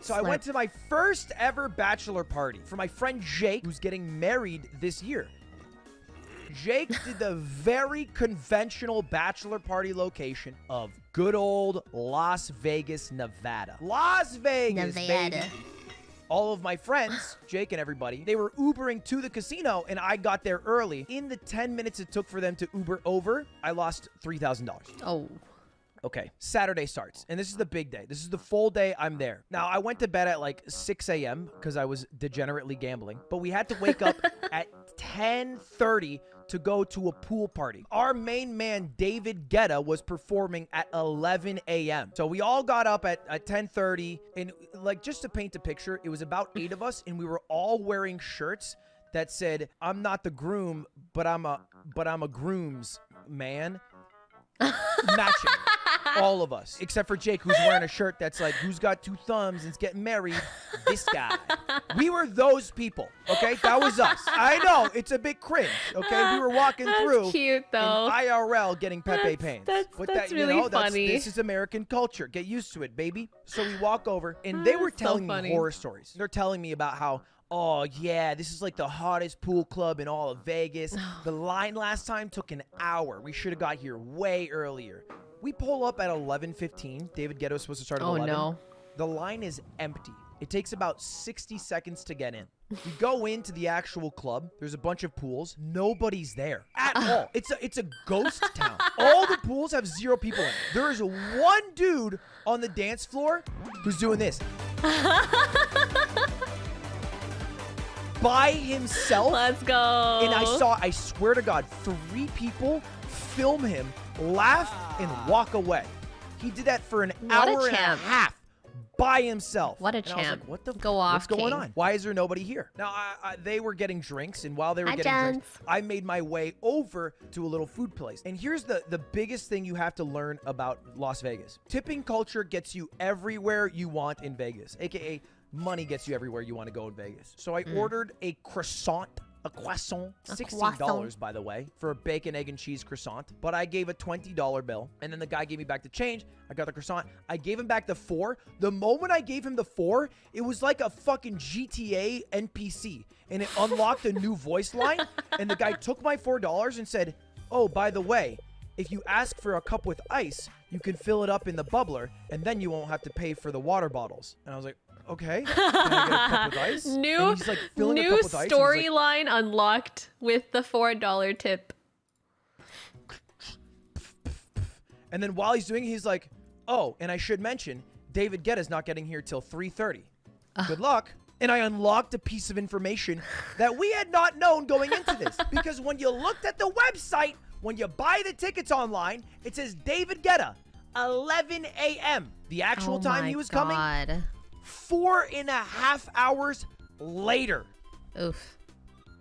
So I went to my first ever bachelor party for my friend Jake, who's getting married this year. Jake did the very conventional bachelor party location of good old Las Vegas, Nevada. Las Vegas, baby. All of my friends, Jake and everybody, they were Ubering to the casino, and I got there early. In the 10 minutes it took for them to Uber over, I lost $3,000. Oh. Okay, Saturday starts, and this is the big day. This is the full day I'm there. Now, I went to bed at like 6 a.m. because I was degenerately gambling, but we had to wake up at 10:30 to go to a pool party. Our main man, David Guetta, was performing at 11 a.m. So we all got up at 10:30, and like just to paint a picture, it was about 8 of us, and we were all wearing shirts that said, "I'm not the groom, but I'm a groom's man." Matching. All of us, except for Jake, who's wearing a shirt that's like, who's got 2 thumbs and's getting married? This guy. We were those people, okay? That was us. I know, it's a bit cringe, okay? We were walking through cute, though. in IRL getting Pepe paints. That's really funny. This is American culture. Get used to it, baby. So we walk over, and they were telling me horror stories. They're telling me about how, oh, yeah, this is like the hottest pool club in all of Vegas. The line last time took an hour. We should have got here way earlier. We pull up at 11:15. David Guetta was supposed to start at 11. Oh, no. The line is empty. It takes about 60 seconds to get in. We go into the actual club. There's a bunch of pools. Nobody's there at all. It's a ghost town. All the pools have 0 people in it. There is one dude on the dance floor who's doing this. By himself. Let's go. And I swear to God, 3 people film him, laugh, and walk away. He did that for an hour and a half by himself. What a and champ. I was like, what the Go off, what's going King. on? Why is there nobody here? Now, they were getting drinks, and while they were getting drinks, I made my way over to a little food place. And here's the biggest thing you have to learn about Las Vegas. Tipping culture gets you everywhere you want in Vegas, aka money gets you everywhere you want to go in Vegas. So I ordered a croissant. A croissant, $16, by the way, for a bacon, egg, and cheese croissant. But I gave a $20 bill, and then the guy gave me back the change. I got the croissant. I gave him back the 4. The moment I gave him the 4, it was like a fucking GTA NPC, and it unlocked a new voice line, and the guy took my $4 and said, oh, by the way, if you ask for a cup with ice, you can fill it up in the bubbler, and then you won't have to pay for the water bottles. And I was like, okay. Can I get a cup with ice? New storyline unlocked with the $4 tip. And then while he's doing it, he's like, oh, and I should mention, David Guetta's not getting here till 3:30. Good luck. And I unlocked a piece of information that we had not known going into this. Because when you looked at the website, when you buy the tickets online, it says David Guetta, 11 a.m. The actual time he was coming, 4.5 hours later. Oof.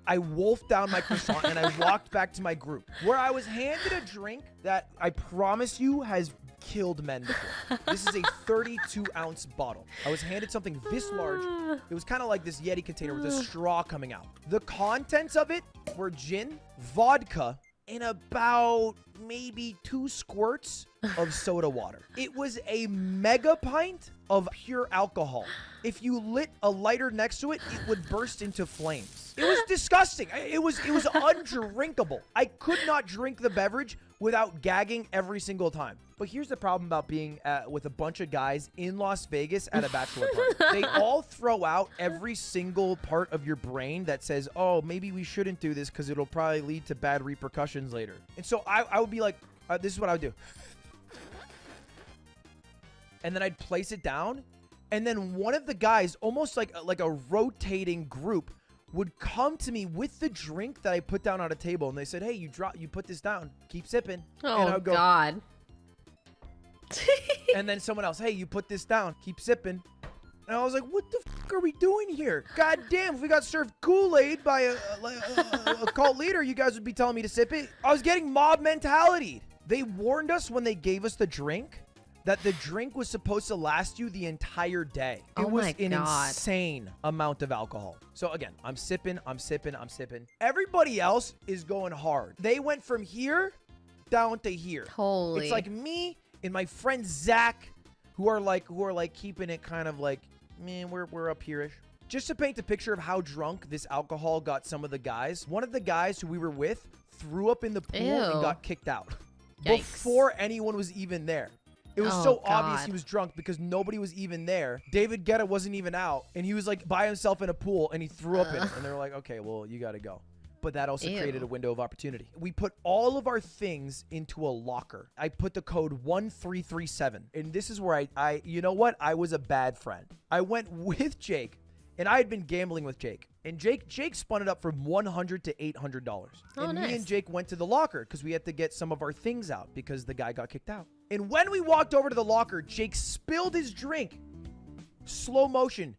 I wolfed down my croissant and I walked back to my group, where I was handed a drink that I promise you has killed men before. This is a 32-ounce bottle. I was handed something this large. It was kind of like this Yeti container with a straw coming out. The contents of it were gin, vodka, and about maybe 2 squirts of soda water. It was a mega pint of pure alcohol. If you lit a lighter next to it, it would burst into flames. It was disgusting. It was undrinkable. I could not drink the beverage without gagging every single time. But here's the problem about being with a bunch of guys in Las Vegas at a bachelor party. They all throw out every single part of your brain that says, oh, maybe we shouldn't do this because it'll probably lead to bad repercussions later. And so I would be like, this is what I would do. And then I'd place it down. And then one of the guys, almost like a rotating group, would come to me with the drink that I put down on a table. And they said, hey, you put this down. Keep sipping. Oh, and I would go, God. And then someone else, hey, you put this down. Keep sipping. And I was like, what the fuck are we doing here? God damn, if we got served Kool-Aid by a cult leader, you guys would be telling me to sip it. I was getting mob mentality. They warned us when they gave us the drink that the drink was supposed to last you the entire day. It was an insane amount of alcohol. So again, I'm sipping. Everybody else is going hard. They went from here down to here. Holy. It's like me and my friend Zach, who are like keeping it kind of like man, we're up here-ish. Just to paint a picture of how drunk this alcohol got some of the guys, one of the guys who we were with threw up in the pool and got kicked out. Yikes. Before anyone was even there. It was so obvious he was drunk because nobody was even there. David Guetta wasn't even out, and he was like by himself in a pool, and he threw up in it. And they were like, okay, well, you got to go. But that also created a window of opportunity. We put all of our things into a locker. I put the code 1337. And this is where I you know what? I was a bad friend. I went with Jake, and I had been gambling with Jake. And Jake spun it up from $100 to $800. And nice. me and Jake went to the locker because we had to get some of our things out because the guy got kicked out. And when we walked over to the locker, Jake spilled his drink. Slow motion.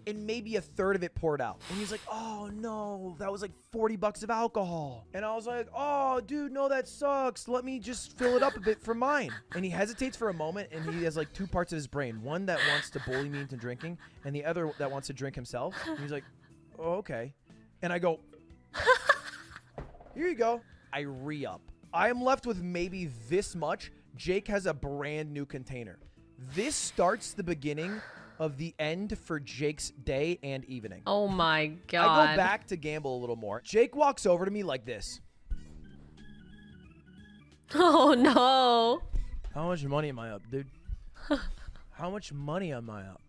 And maybe a third of it poured out. And he's like, oh no, that was like $40 of alcohol. And I was like, oh dude, no, that sucks. Let me just fill it up a bit for mine. And he hesitates for a moment, and he has like two parts of his brain. One that wants to bully me into drinking, and the other that wants to drink himself. And he's like, oh, okay. And I go, here you go. I re-up. I am left with maybe this much. Jake has a brand new container. This starts the beginning of the end for Jake's day and evening. Oh my God. I go back to gamble a little more. Jake walks over to me like this. Oh no. How much money am I up, dude? How much money am I up?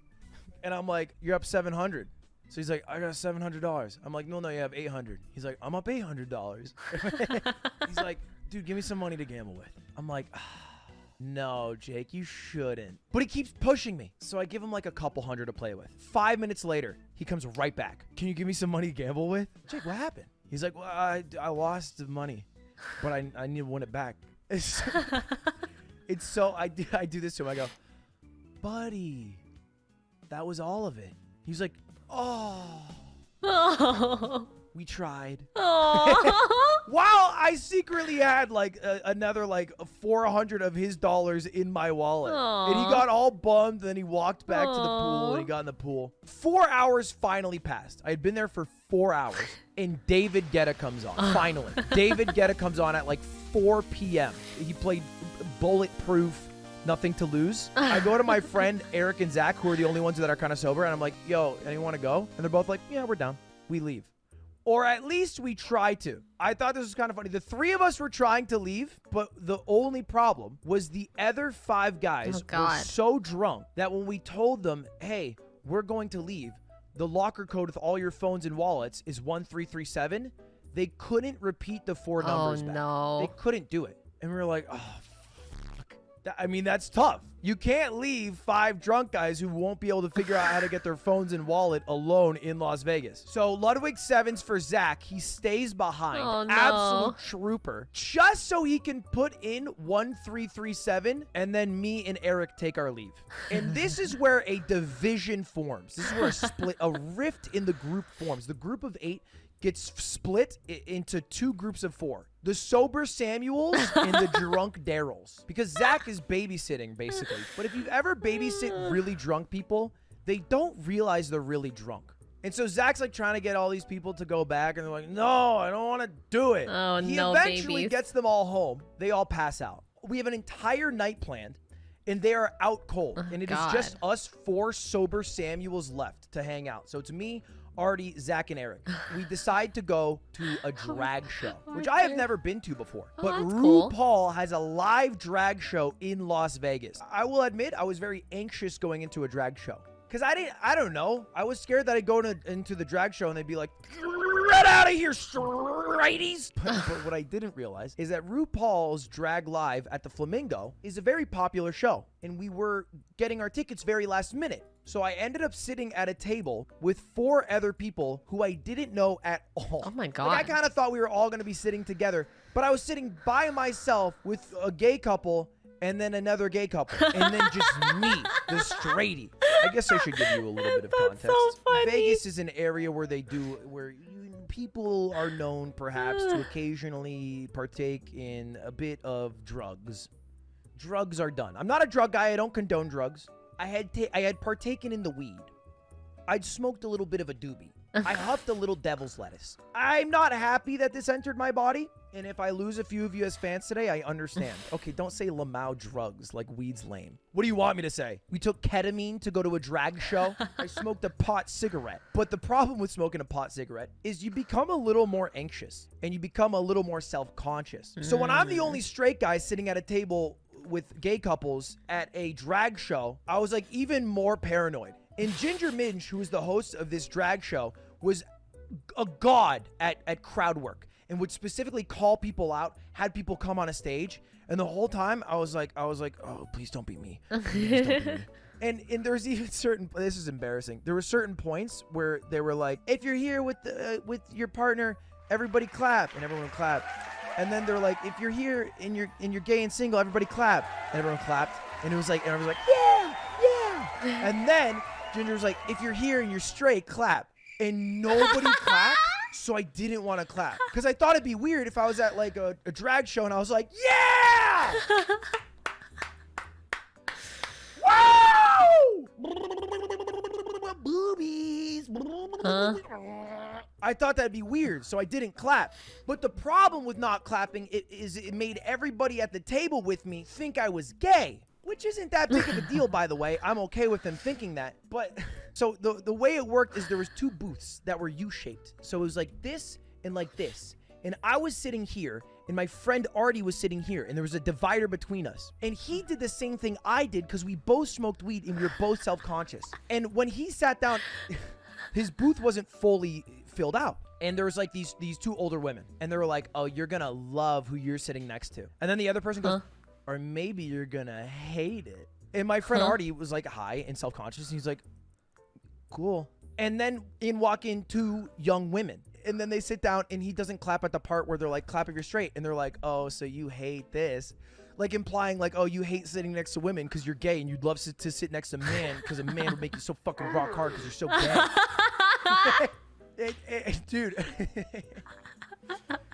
And I'm like, you're up 700. So he's like, I got $700. I'm like, no, you have 800. He's like, I'm up $800. He's like, dude, give me some money to gamble with. I'm like, no, Jake, you shouldn't. But he keeps pushing me. So I give him like a couple hundred to play with. 5 minutes later, he comes right back. Can you give me some money to gamble with? Jake, what happened? He's like, well, I lost the money, but I need to win it back. It's so, I do this to him. I go, buddy, that was all of it. He's like, oh. We tried. Wow, I secretly had like another like 400 of his dollars in my wallet. And he got all bummed. Then he walked back to the pool and he got in the pool. 4 hours finally passed. I had been there for 4 hours, and David Guetta comes on. Finally, David Guetta comes on at like 4 p.m. He played Bulletproof, Nothing to Lose. I go to my friend Eric and Zach, who are the only ones that are kind of sober, and I'm like, yo, anyone want to go? And they're both like, yeah, we're down. We leave. Or at least we try to. I thought this was kind of funny. The three of us were trying to leave, but the only problem was the other 5 guys were so drunk that when we told them, hey, we're going to leave, the locker code with all your phones and wallets is 1337, they couldn't repeat the 4 numbers back. No. They couldn't do it. And we were like, oh, fuck. I mean, that's tough. You can't leave 5 drunk guys who won't be able to figure out how to get their phones and wallet alone in Las Vegas. So Ludwig 7s for Zach. He stays behind. Oh, no. Absolute trooper. Just so he can put in 1337, and then me and Eric take our leave. And this is where a division forms. This is where a rift in the group forms. The group of 8 gets split into 2 groups of 4. The sober Samuels and the drunk Daryls. Because Zach is babysitting, basically. But if you've ever babysit really drunk people, they don't realize they're really drunk. And so Zach's like trying to get all these people to go back, and they're like, no, I don't want to do it. Oh, he no, eventually gets them all home. They all pass out. We have an entire night planned, and they are out cold. And it is just us 4 sober Samuels left to hang out. So it's me, Artie, Zach, and Eric. We decide to go to a drag show, which I have never been to before. But RuPaul has a live drag show in Las Vegas. I will admit, I was very anxious going into a drag show. Because I don't know. I was scared that I'd go into the drag show and they'd be like, get out of here, straighties. But what I didn't realize is that RuPaul's Drag Live at the Flamingo is a very popular show. And we were getting our tickets very last minute. So I ended up sitting at a table with 4 other people who I didn't know at all. Oh my God. Like, I kind of thought we were all going to be sitting together. But I was sitting by myself with a gay couple and then another gay couple. And then just me, the straighty. I guess I should give you a little bit of context. So funny. Vegas is an area where people are known perhaps to occasionally partake in a bit of drugs. Drugs are done. I'm not a drug guy. I don't condone drugs. I had partaken in the weed. I'd smoked a little bit of a doobie. I huffed a little devil's lettuce. I'm not happy that this entered my body. And if I lose a few of you as fans today, I understand. Okay, don't say Lamau drugs, like weed's lame. What do you want me to say? We took ketamine to go to a drag show. I smoked a pot cigarette. But the problem with smoking a pot cigarette is you become a little more anxious and you become a little more self-conscious. So when I'm the only straight guy sitting at a table with gay couples at a drag show, I was like even more paranoid. And Ginger Minge, who is the host of this drag show, was a god at crowd work and would specifically call people out, had people come on a stage. And the whole time I was like, oh, please don't be me. Please don't be me. And there's even certain, this is embarrassing. There were certain points where they were like, if you're here with your partner, everybody clap, and everyone clapped. And then they're like, if you're here and you're gay and single, everybody clap, and everyone clapped. And it was like, and everyone was like, yeah. And then Ginger was like, if you're here and you're straight, clap. And nobody clapped, so I didn't want to clap. Because I thought it'd be weird if I was at like a drag show and I was like, yeah! Wow! Boobies. I thought that'd be weird, so I didn't clap. But the problem with not clapping is it made everybody at the table with me think I was gay. Which isn't that big of a deal, by the way. I'm okay with them thinking that. But so the way it worked is there was two booths that were U-shaped. So it was like this and like this. And I was sitting here, and my friend Artie was sitting here, and there was a divider between us. And he did the same thing I did because we both smoked weed and we were both self-conscious. And when he sat down, his booth wasn't fully filled out. And there was like these two older women. And they were like, oh, you're going to love who you're sitting next to. And then the other person goes, or maybe you're gonna hate it. And my friend Artie was like high and self-conscious. And he's like, cool. And then walk in two young women. And then they sit down and he doesn't clap at the part where they're like, clap if you're straight. And they're like, oh, so you hate this. Like implying like, oh, you hate sitting next to women because you're gay and you'd love to sit next to a man because a man would make you so fucking rock hard because you're so gay. Dude,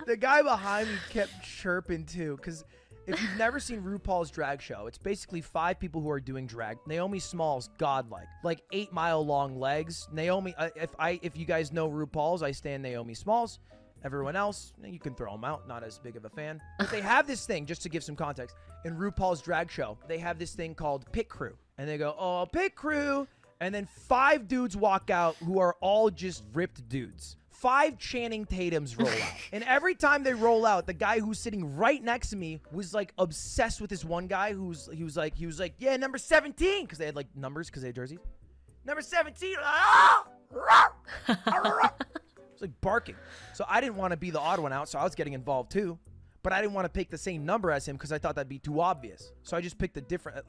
the guy behind me kept chirping too because if you've never seen RuPaul's drag show, it's basically 5 people who are doing drag. Naomi Smalls, godlike, like 8-mile-long legs. Naomi, if you guys know RuPaul's, I stand Naomi Smalls. Everyone else, you can throw them out. Not as big of a fan. But they have this thing, just to give some context, in RuPaul's drag show, they have this thing called Pit Crew. And they go, oh, Pit Crew. And then 5 dudes walk out who are all just ripped dudes. 5 Channing Tatums roll out. And every time they roll out, the guy who's sitting right next to me was like obsessed with this one guy he was like, yeah, number 17. Because they had like numbers because they had jerseys. Number 17. It's like barking. So I didn't want to be the odd one out, so I was getting involved too. But I didn't want to pick the same number as him because I thought that'd be too obvious. So I just picked a different.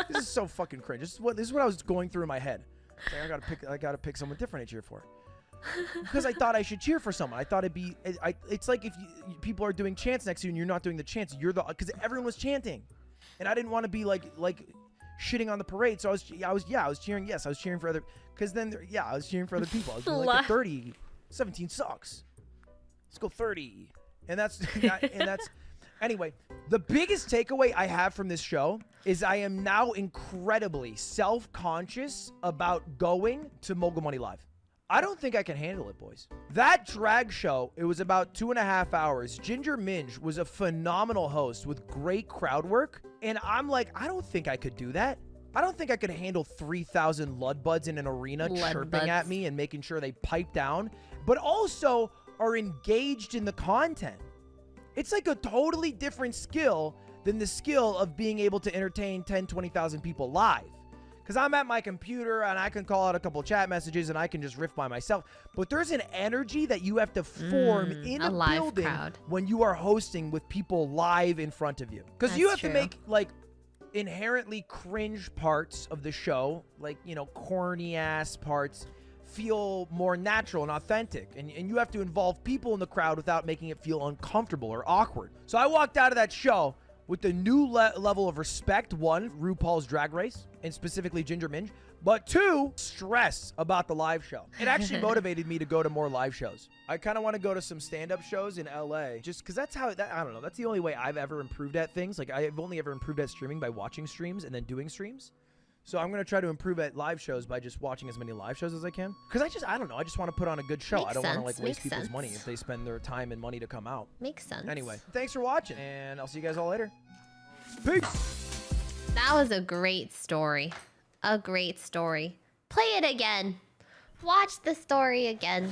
This is so fucking cringe. This is what I was going through in my head. Like, I gotta pick someone different to cheer for. Because I thought I should cheer for someone. I thought it'd be. It's like if people are doing chants next to you and you're not doing the chants. Because everyone was chanting, and I didn't want to be like shitting on the parade. So I was cheering. Yes, I was cheering for other. Because then I was cheering for other people. I was like a 30, 17 sucks. Let's go 30. And that's anyway, the biggest takeaway I have from this show is I am now incredibly self-conscious about going to Mogul Money Live. I don't think I can handle it, boys. That drag show, it was about 2.5 hours. Ginger Minge was a phenomenal host with great crowd work. And I'm like, I don't think I could do that. I don't think I could handle 3,000 Ludbuds in an arena chirping at me and making sure they pipe down, but also are engaged in the content. It's like a totally different skill than the skill of being able to entertain 10, 20,000 people live. Because I'm at my computer and I can call out a couple chat messages and I can just riff by myself. But there's an energy that you have to form in a building crowd when you are hosting with people live in front of you. Because you have to make like inherently cringe parts of the show, like, you know, corny ass parts, feel more natural and authentic. And you have to involve people in the crowd without making it feel uncomfortable or awkward. So I walked out of that show with the new level of respect. 1, RuPaul's Drag Race, and specifically Ginger Minge. But 2, stress about the live show. It actually motivated me to go to more live shows. I kind of want to go to some stand-up shows in LA, just because that's how, I don't know, that's the only way I've ever improved at things. Like, I've only ever improved at streaming by watching streams and then doing streams. So I'm gonna try to improve at live shows by just watching as many live shows as I can. Cause I don't know. I just want to put on a good show. Makes I don't want to sense, like waste makes people's sense. money if they spend their time and money to come out. Makes sense. Anyway, thanks for watching, and I'll see you guys all later. Peace. That was a great story. A great story. Play it again. Watch the story again.